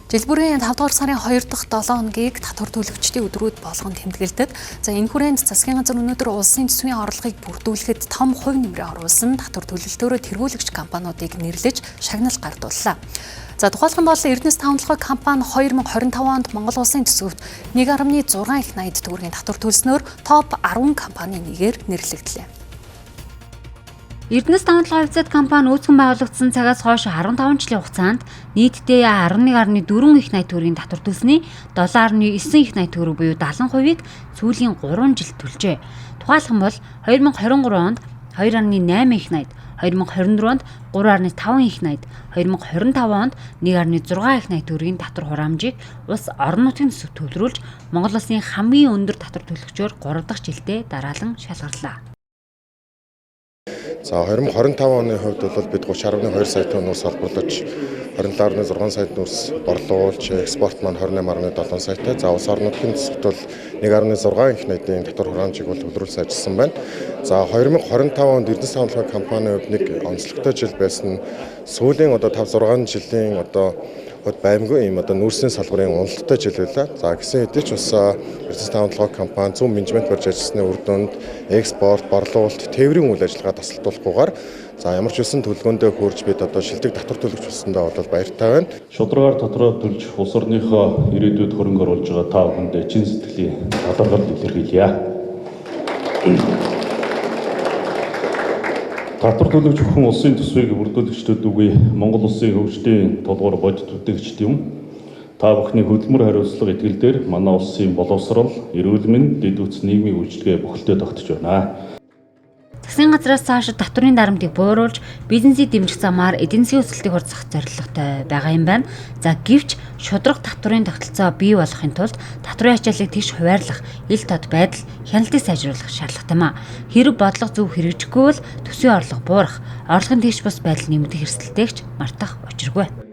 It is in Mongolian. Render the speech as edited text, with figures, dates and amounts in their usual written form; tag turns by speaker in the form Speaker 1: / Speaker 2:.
Speaker 1: Жил бүрийн 5 дугаар сарын 2 дахь 7 хоногийг татвар төлөгчдийн өдрүүд болгон тэмдэглэдэг. За энэ хүрээнд засгийн газар өнөөдөр улсын төсвийн орлогыг бүрдүүлэхэд том хувь нэмрээ оруулсан татвар төлөлтөөрөө тэргүүлэгч компаниудыг нэрлэж шагнал гардууллаа. За тухайлбал Эрдэнэс тавталгын компани 2025 онд Монгол улсын төсөвт 1.6 их найд төгрөгийн татвар төлснөөр топ 10 компанийн нэгээр нэрлэгдлээ.
Speaker 2: Эрдэнэс тавталгын хувьцаат компани үүсгэн байгуулагдсан цагаас хойш 15 жилийн хугацаанд нийтдээ 11.4 их найд төгрөгийн татвар төлсний 7.9 их найд төгрөг буюу 70%-ийг сүүлийн 3 жилд төлжээ. Тухайлбал 2023 онд 2.8 их найд, 2024 онд 3.5 их найд, 2025 онд 1.6 их найд төгрөгийн татвар хураамжийг улс орон нутгийн төсөвт төвлөрүүлж Монгол улсын хамгийн өндөр татвар төлөгчөөр 3 дахь жилдээ дараалан шалгарлаа.
Speaker 3: За 2025 оны хувьд бол бид 30.2 сая тонн нүүрс салбарлаж 27.6 сая нүүрс борлуулж экспорт маань 28.7 саятай. За улс орон нутгийн төсөвт бол 1.6 их найдын татвар хураамжийг бол төвлөрүүлсэн ажилласан байна. За 2025 онд Эрдэнэс тавталгын компанийн хувьд нэг онцлогтой жил байсан. Сүүлийн 5-6 жилийн баймгүй ийм нүүрсийн салбарын уналттай жил байлаа. За гэсэн хэдий ч бас Эрдэнэс тавталгын компани зөв менежмент барьж ажилласны үр дүнд экспорт, борлуулалт, тээврийн үйл ажиллагаа тасалдуулахгүйгээр за ямар ч үсэн төлөвлөгөөндөө хүрж бид шилдэг татвар төлөгч болсондоо бол баяртай байна.
Speaker 4: Шударгаар татвараа төлж улс орныхоо ирээдүйд хөрөнгө оруулж байгаа та бүхэнд чин сэтгэлийн талархал илэрхийлье. Татвар төлөгч бүхэн улсын төсвийг бүрдүүлэгчдүүд үгүй Монгол улсын хөгжлийн тулгуур бодит үтгэгчд юм. Та бүхний хөдөлмөр хариуцлага итгэл дээр манай улсын боловсрол, эрүүл мэнд, дэд үтс нийгмийн үйлчлэгээ бүхэлдээ тогтож байна.
Speaker 2: Засгийн газраас цааш татврын дарамтыг бууруулж бизнесийг дэмжих замаар эдийн засгийн өсөлтийг хурцсах зорилготой байгаа юм байна. За гэвч шударга татврын тогтолцоо бий болохын тулд татврын ачааллыг тэгш хуваарлах, ил тод байдал хяналтыг сайжруулах шаардлагатай юм а. Хэрэг бодлого зөв хэрэгжихгүй бол төсвийн орлого буурах, орлогын тэгш бус байдал нэмэгдэх эрсдэлтэйгч мартах учиргүй.